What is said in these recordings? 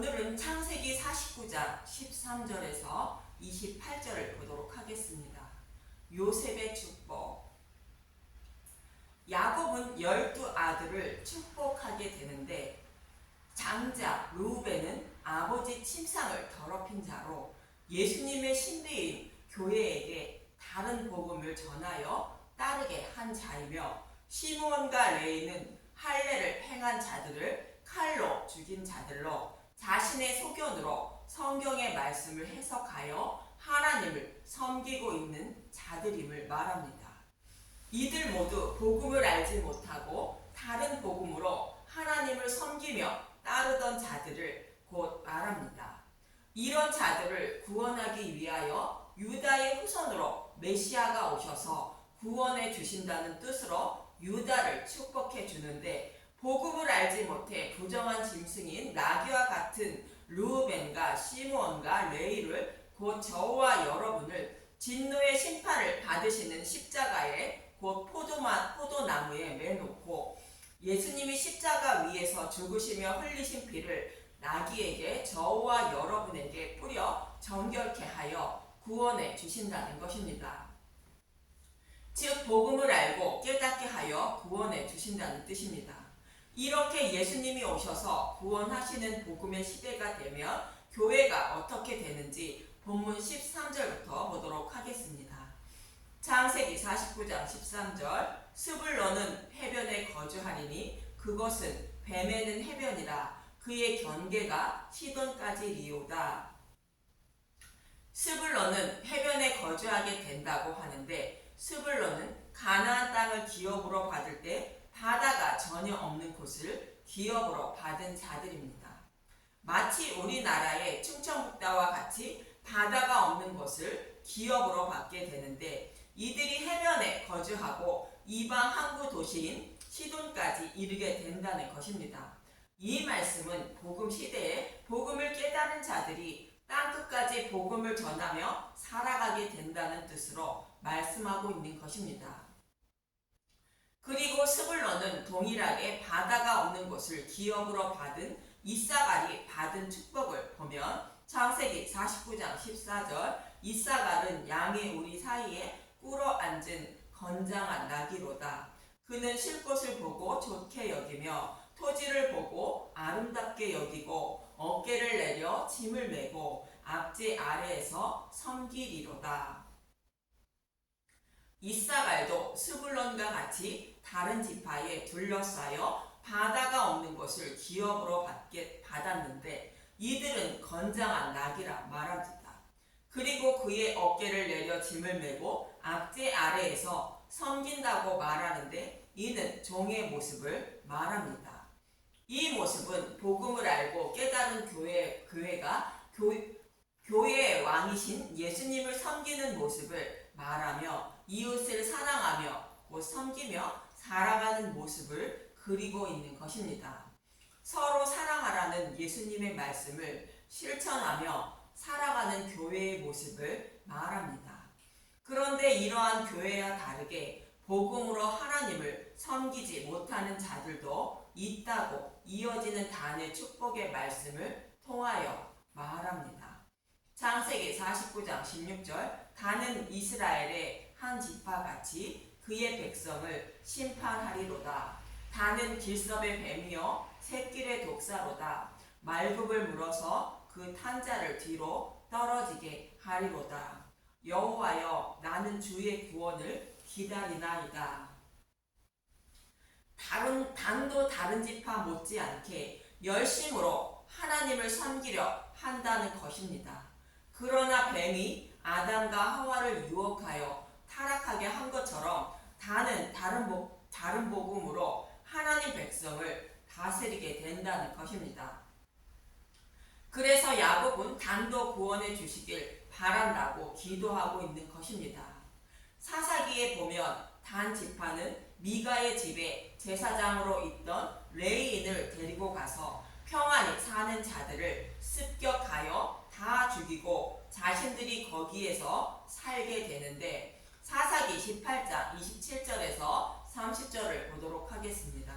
오늘은 창세기 49장 13절에서 28절을 보도록 하겠습니다. 요셉의 축복. 야곱은 12아들을 축복하게 되는데 장자 르우벤은 아버지 침상을 더럽힌 자로 예수님의 신비인 교회에게 다른 복음을 전하여 따르게 한 자이며, 시므온과 레위는 할례를 행한 자들을 칼로 죽인 자들로 자신의 소견으로 성경의 말씀을 해석하여 하나님을 섬기고 있는 자들임을 말합니다. 이들 모두 복음을 알지 못하고 다른 복음으로 하나님을 섬기며 따르던 자들을 곧 말합니다. 이런 자들을 구원하기 위하여 유다의 후손으로 메시아가 오셔서 구원해 주신다는 뜻으로 유다를 축복해 주는데, 복음을 알지 못해 부정한 짐승인 나귀와 같은 르우벤과 시므온과 레위를 곧 저와 여러분을 진노의 심판을 받으시는 십자가에 곧 포도나무에 매놓고 예수님이 십자가 위에서 죽으시며 흘리신 피를 나귀에게 저와 여러분에게 뿌려 정결케 하여 구원해 주신다는 것입니다. 즉 복음을 알고 깨닫게 하여 구원해 주신다는 뜻입니다. 이렇게 예수님이 오셔서 구원하시는 복음의 시대가 되면 교회가 어떻게 되는지 본문 13절부터 보도록 하겠습니다. 창세기 49장 13절. 스불론은 해변에 거주하리니 그것은 뱀에는 해변이라. 그의 경계가 시돈까지 리오다. 스불론은 해변에 거주하게 된다고 하는데, 스불론은 가나안 땅을 기업으로 받을 때 바다가 전혀 없는 곳을 기업으로 받은 자들입니다. 마치 우리나라의 충청북도와 같이 바다가 없는 곳을 기업으로 받게 되는데, 이들이 해변에 거주하고 이방 항구 도시인 시돈까지 이르게 된다는 것입니다. 이 말씀은 복음 시대에 복음을 깨달은 자들이 땅끝까지 복음을 전하며 살아가게 된다는 뜻으로 말씀하고 있는 것입니다. 그리고 스불론은 동일하게 바다가 없는 곳을 기업으로 받은 이사갈이 받은 축복을 보면 창세기 49장 14절. 이사갈은 양의 우리 사이에 꿇어 앉은 건장한 나귀로다. 그는 쉴 곳을 보고 좋게 여기며 토지를 보고 아름답게 여기고 어깨를 내려 짐을 메고 앞제 아래에서 섬기리로다. 이사갈도 스불론과 같이 다른 지파에 둘러싸여 바다가 없는 곳을 기업으로 받았는데, 이들은 건장한 나귀라 말합니다. 그리고 그의 어깨를 내려 짐을 메고 앞제 아래에서 섬긴다고 말하는데, 이는 종의 모습을 말합니다. 이 모습은 복음을 알고 깨달은 교회가 교회의 왕이신 예수님을 섬기는 모습을 말하며 이웃을 사랑하며 곧 섬기며 살아가는 모습을 그리고 있는 것입니다. 서로 사랑하라는 예수님의 말씀을 실천하며 살아가는 교회의 모습을 말합니다. 그런데 이러한 교회와 다르게 복음으로 하나님을 섬기지 못하는 자들도 있다고 이어지는 단의 축복의 말씀을 통하여 말합니다. 창세기 49장 16절. 단은 이스라엘의 한 지파같이 그의 백성을 심판하리로다. 단은 길섭의 뱀이요 샛길의 독사로다. 말굽을 물어서 그 탄자를 뒤로 떨어지게 하리로다. 여호와여, 나는 주의 구원을 기다리나이다. 단도 다른 지파 못지않게 열심으로 하나님을 섬기려 한다는 것입니다. 그러나 뱀이 아담과 하와를 유혹하여 타락하게 한 것처럼 단은 다른 복음으로 하나님 백성을 다스리게 된다는 것입니다. 그래서 야곱은 단도 구원해 주시길 바란다고 기도하고 있는 것입니다. 사사기에 보면 단 지파는 미가의 집에 제사장으로 있던 레위인을 데리고 가서 평안히 사는 자들을 습격하여 다 죽이고 자신들이 거기에서 살게 되는데, 사사기 18장 27절에서 30절을 보도록 하겠습니다.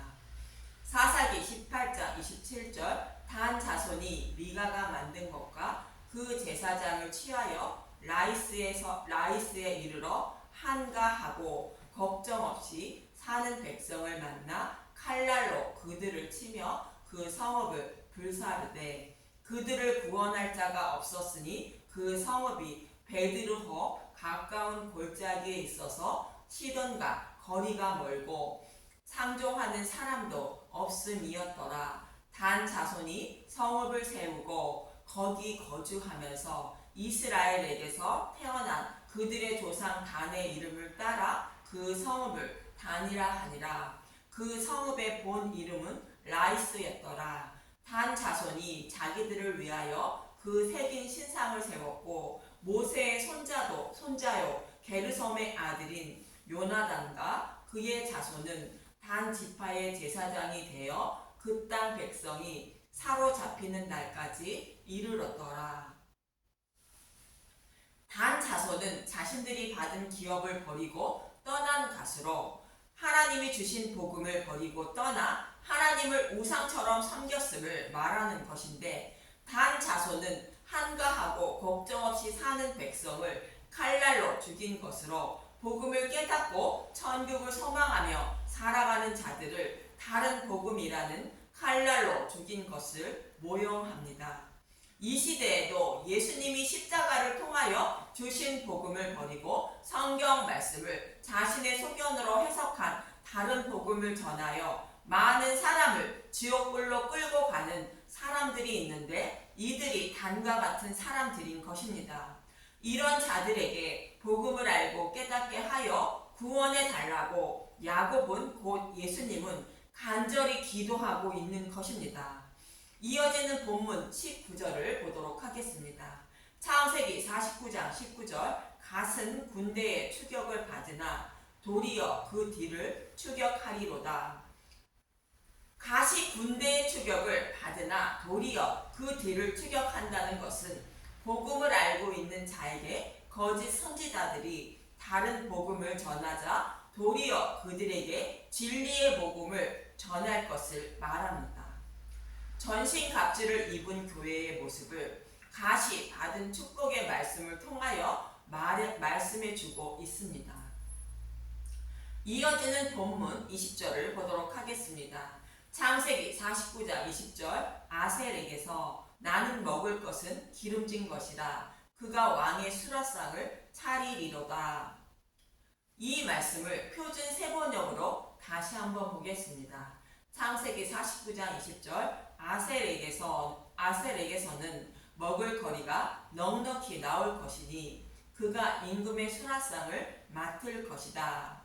사사기 18장 27절. 단 자손이 미가가 만든 것과 그 제사장을 취하여 라이스에 이르러 한가하고 걱정 없이 사는 백성을 만나 칼날로 그들을 치며 그 성읍을 불사르되 그들을 구원할 자가 없었으니 그 성읍이 베드르호 가까운 골짜기에 있어서 시돈과 거리가 멀고 상종하는 사람도 없음이었더라. 단 자손이 성읍을 세우고 거기 거주하면서 이스라엘에게서 태어난 그들의 조상 단의 이름을 따라 그 성읍을 단이라 하니라. 그 성읍의 본 이름은 라이스였더라. 단 자손이 자기들을 위하여 그 새긴 신상을 세웠고 모세의 손자요 게르솜의 아들인 요나단과 그의 자손은 단 지파의 제사장이 되어 그 땅 백성이 사로잡히는 날까지 이르렀더라. 단 자손은 자신들이 받은 기업을 버리고 떠난 가수로 하나님이 주신 복음을 버리고 떠나 하나님을 우상처럼 섬겼음을 말하는 것인데, 단 자손은 한가하고 걱정 없이 사는 백성을 칼날로 죽인 것으로 복음을 깨닫고 천국을 소망하며 살아가는 자들을 다른 복음이라는 칼날로 죽인 것을 모용합니다. 이 시대에도 예수님이 십자가를 통하여 주신 복음을 버리고 성경 말씀을 자신의 소견으로 해석한 다른 복음을 전하여 많은 사람을 지옥불로 끌고 가는 사람들이 있는데, 이들이 단과 같은 사람들인 것입니다. 이런 자들에게 복음을 알고 깨닫게 하여 구원해 달라고 야곱은 곧 예수님은 간절히 기도하고 있는 것입니다. 이어지는 본문 19절을 보도록 하겠습니다. 창세기 49장 19절 갓은 군대의 추격을 받으나 도리어 그 뒤를 추격하리로다. 갓이 군대의 추격을 받으나 도리어 그 뒤를 추격한다는 것은 복음을 알고 있는 자에게 거짓 선지자들이 다른 복음을 전하자 도리어 그들에게 진리의 복음을 전할 것을 말합니다. 전신갑주를 입은 교회의 모습을 갓이 받은 축복의 말씀을 통하여 말씀해주고 있습니다. 이어지는 본문 20절을 보도록 하겠습니다. 창세기 49장 20절 아셀에게서 나는 먹을 것은 기름진 것이라 그가 왕의 수라상을 차리리로다. 이 말씀을 표준 세번역으로 다시 한번 보겠습니다. 창세기 49장 20절 아셀에게서는 먹을 거리가 넉넉히 나올 것이니 그가 임금의 수라상을 맡을 것이다.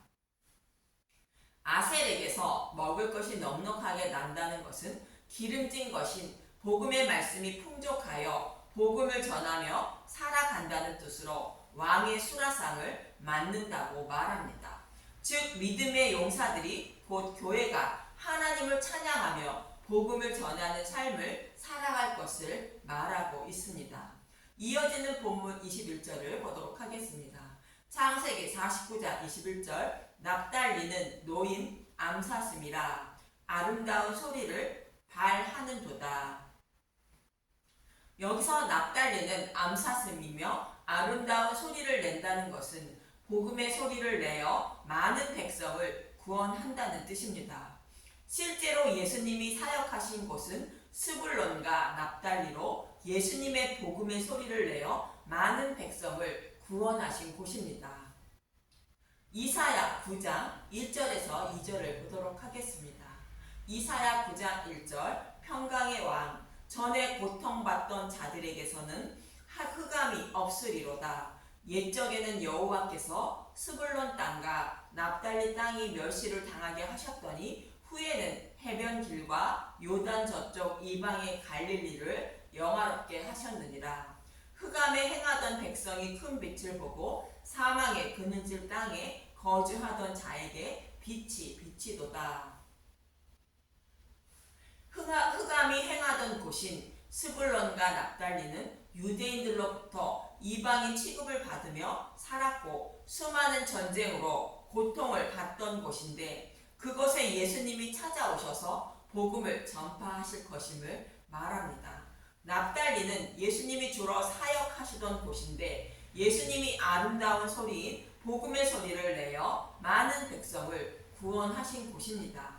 아셀에게서 먹을 것이 넉넉하게 난다는 것은 기름진 것인 복음의 말씀이 풍족하여 복음을 전하며 살아간다는 뜻으로 왕의 수라상을 맡는다고 말합니다. 즉 믿음의 용사들이 곧 교회가 하나님을 찬양하며 복음을 전하는 삶을 살아갈 것을 말하고 있습니다. 이어지는 본문 21절을 보도록 하겠습니다. 창세기 49장 21절 납달리는 노인 암사슴이라 아름다운 소리를 발하는도다. 여기서 납달리는 암사슴이며 아름다운 소리를 낸다는 것은 복음의 소리를 내어 많은 백성을 구원한다는 뜻입니다. 실제로 예수님이 사역하신 곳은 스불론과 납달리로 예수님의 복음의 소리를 내어 많은 백성을 구원하신 곳입니다. 이사야 9장 1절에서 2절을 보도록 하겠습니다. 이사야 9장 1절 평강의 왕 전에 고통받던 자들에게서는 흑암이 없으리로다. 옛적에는 여호와께서 스불론 땅과 납달리 땅이 멸시를 당하게 하셨더니 후에는 해변길과 요단 저쪽 이방의 갈릴리를 영화롭게 하셨느니라. 흑암에 행하던 백성이 큰 빛을 보고 사망의 그늘질 땅에 거주하던 자에게 빛이 비치도다. 흑암이 행하던 곳인 스불론과 납달리는 유대인들로부터 이방인 취급을 받으며 살았고 수많은 전쟁으로 고통을 받던 곳인데, 그곳에 예수님이 찾아오셔서 복음을 전파하실 것임을 말합니다. 납달리는 예수님이 주로 사역하시던 곳인데 예수님이 아름다운 소리인 복음의 소리를 내어 많은 백성을 구원하신 곳입니다.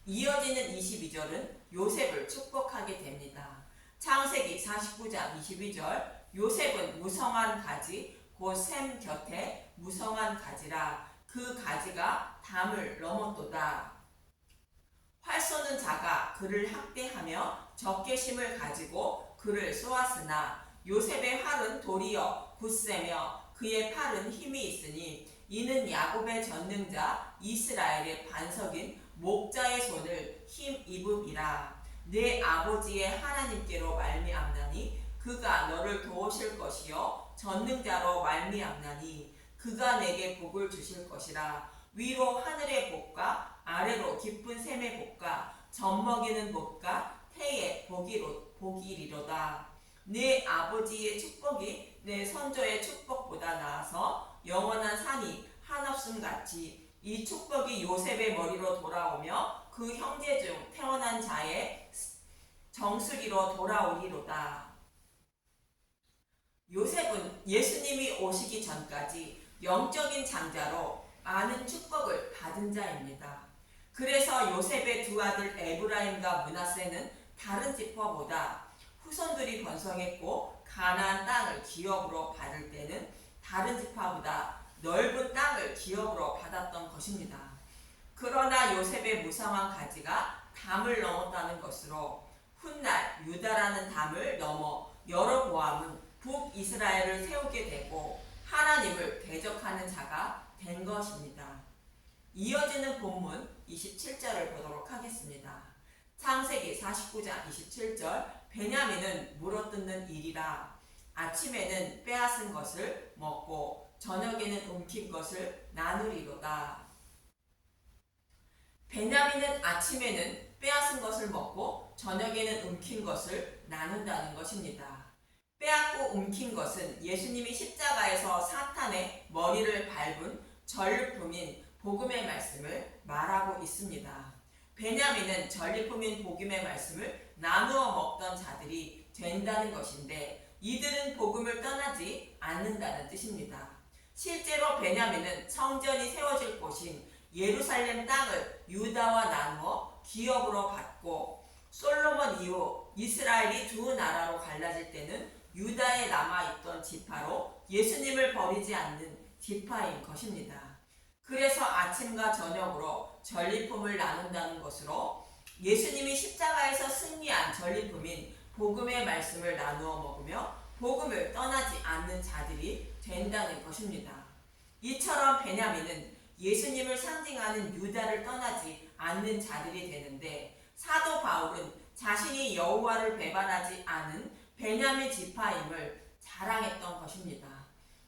이어지는 22절은 요셉을 축복하게 됩니다. 창세기 49장 22절 요셉은 무성한 가지 곧 샘 곁에 무성한 가지라 그 가지가 담을 넘었도다. 활 쏘는 자가 그를 학대하며 적개심을 가지고 그를 쏘았으나 요셉의 활은 도리어 굳세며 그의 팔은 힘이 있으니 이는 야곱의 전능자 이스라엘의 반석인 목자의 손을 힘입음이라. 내 아버지의 하나님께로 말미암나니 그가 너를 도우실 것이요 전능자로 말미암나니 그가 내게 복을 주실 것이라. 위로 하늘의 복과 아래로 깊은 샘의 복과 젖먹이는 복과 태의 복이리로다. 내 아버지의 축복이 내 선조의 축복보다 나아서 영원한 산이 한없음 같이 이 축복이 요셉의 머리로 돌아오며 그 형제 중 태어난 자의 정수리로 돌아오리로다. 요셉은 예수님이 오시기 전까지 영적인 장자로 많은 축복을 받은 자입니다. 그래서 요셉의 두 아들 에브라임과 므낫세는 다른 지파보다 후손들이 번성했고 가나안 땅을 기업으로 받을 때는 다른 지파보다 넓은 땅을 기업으로 받았던 것입니다. 그러나 요셉의 무성한 가지가 담을 넘었다는 것으로 훗날 유다라는 담을 넘어 여로보암은 북이스라엘을 세우게 되고 하나님을 대적하는 자가 된 것입니다. 이어지는 본문 27절을 보도록 하겠습니다. 창세기 49장 27절 베냐민은 물어뜯는 일이라. 아침에는 빼앗은 것을 먹고 저녁에는 움킨 것을 나누리로다. 베냐민은 아침에는 빼앗은 것을 먹고 저녁에는 움킨 것을 나눈다는 것입니다. 빼앗고 움킨 것은 예수님이 십자가에서 사탄의 머리를 밟은 전리품인 복음의 말씀을 말하고 있습니다. 베냐민은 전리품인 복음의 말씀을 나누어 먹던 자들이 된다는 것인데 이들은 복음을 떠나지 않는다는 뜻입니다. 실제로 베냐민은 성전이 세워질 곳인 예루살렘 땅을 유다와 나누어 기업으로 받고 솔로몬 이후 이스라엘이 두 나라로 갈라질 때는 유다에 남아있던 지파로 예수님을 버리지 않는 지파인 것입니다. 그래서 아침과 저녁으로 전리품을 나눈다는 것으로 예수님이 십자가에서 승리한 전리품인 복음의 말씀을 나누어 먹으며 복음을 떠나지 않는 자들이 된다는 것입니다. 이처럼 베냐민은 예수님을 상징하는 유다를 떠나지 않는 자들이 되는데 사도 바울은 자신이 여호와를 배반하지 않은 베냐민 지파임을 자랑했던 것입니다.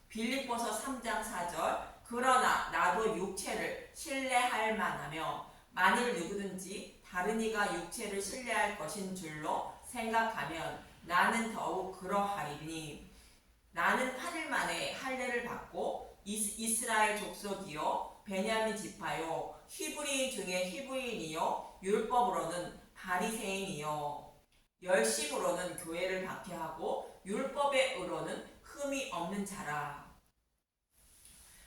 빌립보서 3장 4절 그러나 나도 육체를 신뢰할 만하며 만일 누구든지 다른 이가 육체를 신뢰할 것인 줄로 생각하면 나는 더욱 그러하리니 나는 8일 만에 할례를 받고 이스라엘 족속이요 베냐민 지파요 히브리인 중에 히브리인이요 율법으로는 바리새인이요 열심으로는 교회를 박해하고 율법의 의로는 흠이 없는 자라.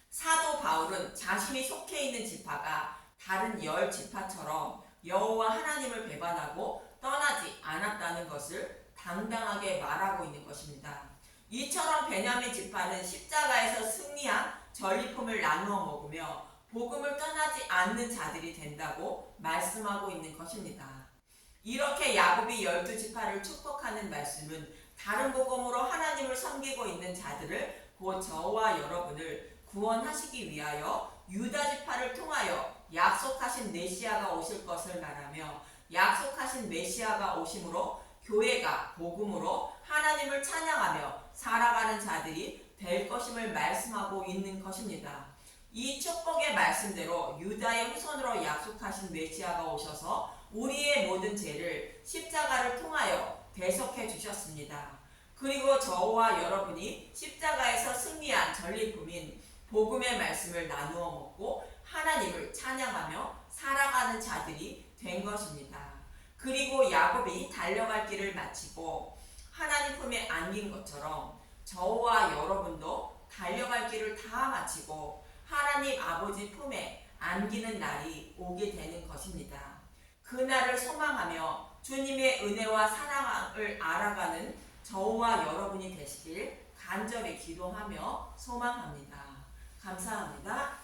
사도 바울은 자신이 속해 있는 지파가 다른 10지파처럼 여호와 하나님을 배반하고 떠나지 않았다는 것을 당당하게 말하고 있는 것입니다. 이처럼 베냐민 지파는 십자가에서 승리한 전리품을 나누어 먹으며 복음을 떠나지 않는 자들이 된다고 말씀하고 있는 것입니다. 이렇게 야곱이 12지파를 축복하는 말씀은 다른 복음으로 하나님을 섬기고 있는 자들을 곧 저와 여러분을 구원하시기 위하여 유다 지파를 통하여 약속하신 메시아가 오실 것을 말하며 약속하신 메시아가 오심으로 교회가 복음으로 하나님을 찬양하며 살아가는 자들이 될 것임을 말씀하고 있는 것입니다. 이 축복의 말씀대로 유다의 후손으로 약속하신 메시아가 오셔서 우리의 모든 죄를 십자가를 통하여 대속해 주셨습니다. 그리고 저와 여러분이 십자가에서 승리한 전리품인 복음의 말씀을 나누어 먹고 하나님을 찬양하며 살아가는 자들이 된 것입니다. 그리고 야곱이 달려갈 길을 마치고 하나님 품에 안긴 것처럼 저와 여러분도 달려갈 길을 다 마치고 하나님 아버지 품에 안기는 날이 오게 되는 것입니다. 그날을 소망하며 주님의 은혜와 사랑을 알아가는 저와 여러분이 되시길 간절히 기도하며 소망합니다. 감사합니다.